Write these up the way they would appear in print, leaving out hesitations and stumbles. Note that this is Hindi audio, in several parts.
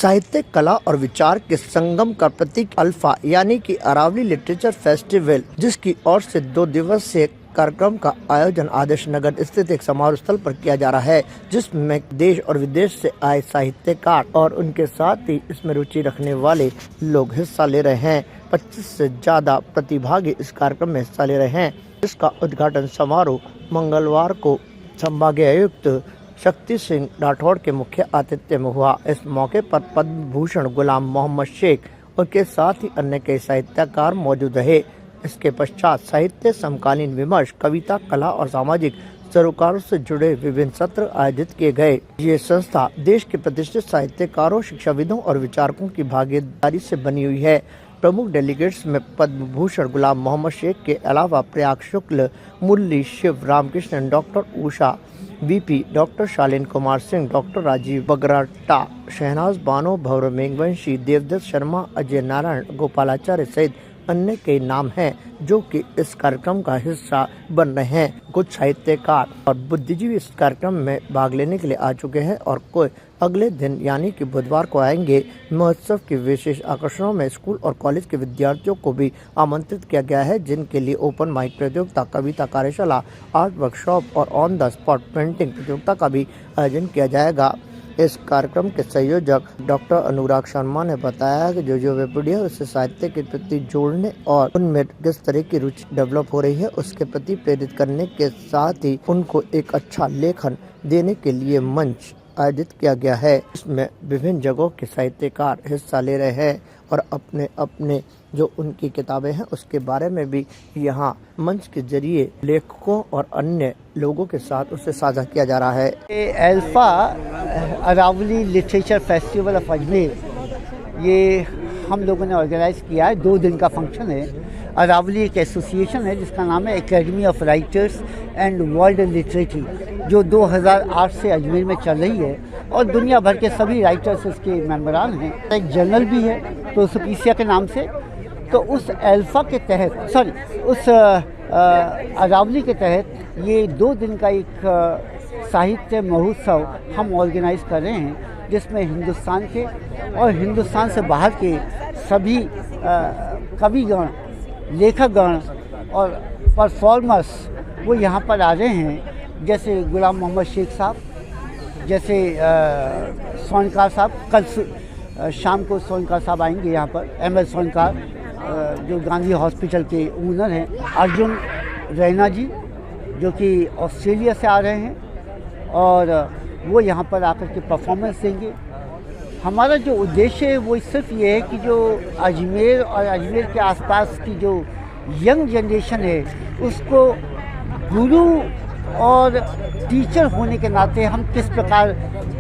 साहित्य, कला और विचार के संगम का प्रतीक अल्फा यानी कि अरावली लिटरेचर फेस्टिवल, जिसकी ओर से 2 दिवसीय कार्यक्रम का आयोजन आदर्श नगर स्थित एक समारोह स्थल पर किया जा रहा है, जिसमें देश और विदेश से आए साहित्यकार और उनके साथ ही इसमें रुचि रखने वाले लोग हिस्सा ले रहे हैं। 25 से ज्यादा प्रतिभागी इस कार्यक्रम में हिस्सा ले रहे हैं। इसका उद्घाटन समारोह मंगलवार को संभागीय आयुक्त शक्ति सिंह राठौड़ के मुख्य आतिथ्य में हुआ। इस मौके पर पद्म भूषण गुलाम मोहम्मद शेख और के साथ ही अन्य कई साहित्यकार मौजूद रहे। इसके पश्चात साहित्य, समकालीन विमर्श, कविता, कला और सामाजिक सरोकारों से जुड़े विभिन्न सत्र आयोजित किए गए। ये संस्था देश के प्रतिष्ठित साहित्यकारों, शिक्षाविदों और विचारकों की भागीदारी से बनी हुई है। प्रमुख डेलीगेट्स में पद्म भूषण गुलाम मोहम्मद शेख के अलावा प्रयाग शुक्ल, मुरली Shiv Ramakrishnan, doctor Usha BP, doctor शालीन कुमार सिंह, डॉक्टर राजीव बगराटा, शहनाज बानो, भवर मेघवंशी, देवदत्त शर्मा, अजय नारायण, गोपालाचार्य सहित अन्य कई नाम हैं जो कि इस कार्यक्रम का हिस्सा बन रहे हैं। कुछ साहित्यकार और बुद्धिजीवी इस कार्यक्रम में भाग लेने के लिए आ चुके हैं और कोई अगले दिन यानी कि बुधवार को आएंगे। महोत्सव के विशेष आकर्षणों में स्कूल और कॉलेज के विद्यार्थियों को भी आमंत्रित किया गया है, जिनके लिए ओपन माइक प्रतियोगिता, कविता कार्यशाला, आर्ट वर्कशॉप और ऑन द स्पॉट पेंटिंग प्रतियोगिता का भी आयोजन किया जाएगा। इस कार्यक्रम के संयोजक डॉक्टर अनुराग शर्मा ने बताया कि जो वे पीढ़ी उससे साहित्य के प्रति जोड़ने और उनमें किस तरह की रुचि डेवलप हो रही है उसके प्रति प्रेरित करने के साथ ही उनको एक अच्छा लेखन देने के लिए मंच आयोजित किया गया है। इसमें विभिन्न जगहों के साहित्यकार हिस्सा ले रहे हैं और अपने अपने जो उनकी किताबें हैं उसके बारे में भी यहाँ मंच के जरिए लेखकों और अन्य लोगों के साथ उसे साझा किया जा रहा है। Alpha Aravalli literature festival of Ajmer, ये हम लोगों ने ऑर्गेनाइज़ किया है। 2 दिन का फंक्शन है। अरावली एक एसोसिएशन है जिसका नाम है academy of writers and world literature, जो 2008 से अजमेर में चल रही है और दुनिया भर के सभी राइटर्स इसके मेंबरान हैं। एक जर्नल भी है तो सुपीसिया के नाम से। तो उस अल्फा के तहत उस अरावली के तहत ये 2 दिन का एक साहित्य महोत्सव हम ऑर्गेनाइज़ कर रहे हैं, जिसमें हिंदुस्तान के और हिंदुस्तान से बाहर के सभी कविगण, लेखकगण और परफॉर्मर्स वो यहाँ पर आ रहे हैं। जैसे गुलाम मोहम्मद शेख साहब, जैसे सोनकार साहब, कल शाम को सोनकार साहब आएंगे यहाँ पर। एमएल सोनकार जो गांधी हॉस्पिटल के ओनर हैं। अर्जुन रैना जी जो कि ऑस्ट्रेलिया से आ रहे हैं और वो यहाँ पर आकर के परफॉर्मेंस देंगे। हमारा जो उद्देश्य है वो सिर्फ ये है कि जो अजमेर और अजमेर के आसपास की जो यंग जनरेशन है उसको गुरु और टीचर होने के नाते हम किस प्रकार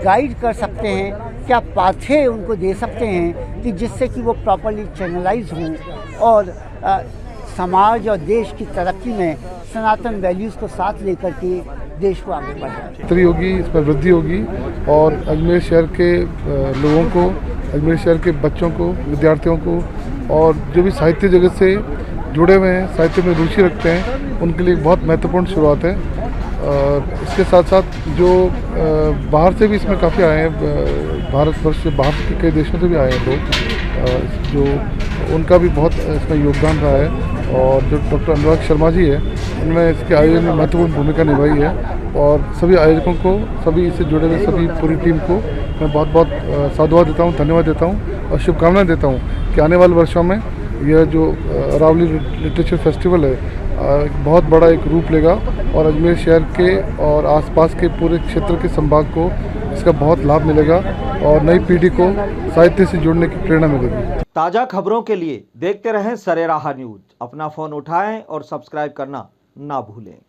गाइड कर सकते हैं, क्या पाथे उनको दे सकते हैं कि जिससे कि वो प्रॉपर्ली चैनलाइज हों और समाज और देश की तरक्की में सनातन वैल्यूज़ को साथ लेकर के देश को आगे बढ़ाएं। होगी, इसमें वृद्धि होगी और अजमेर शहर के लोगों को, अजमेर शहर के बच्चों को, विद्यार्थियों को और जो भी साहित्य जगत से जुड़े हुए हैं, साहित्य में रुचि रखते हैं, उनके लिए बहुत महत्वपूर्ण शुरुआत है। और इसके साथ साथ जो बाहर से भी इसमें काफ़ी आए हैं, भारतवर्ष से बाहर के कई देशों से भी आए हैं लोग, जो उनका भी बहुत इसमें योगदान रहा है। और जो डॉक्टर अनुराग शर्मा जी है, उन्होंने इसके आयोजन में महत्वपूर्ण भूमिका निभाई है। और सभी आयोजकों को, सभी इससे जुड़े हुए सभी पूरी टीम को मैं बहुत बहुत साधुवाद देता हूँ, धन्यवाद देता हूँ और शुभकामनाएं देता हूँ कि आने वाले वर्षों में यह जो अरावली लिटरेचर फेस्टिवल है बहुत बड़ा एक रूप लेगा और अजमेर शहर के और आसपास के पूरे क्षेत्र के संभाग को इसका बहुत लाभ मिलेगा और नई पीढ़ी को साहित्य से जुड़ने की प्रेरणा मिलेगी। ताज़ा खबरों के लिए देखते रहें सरेराह न्यूज़। अपना फ़ोन उठाएं और सब्सक्राइब करना ना भूलें।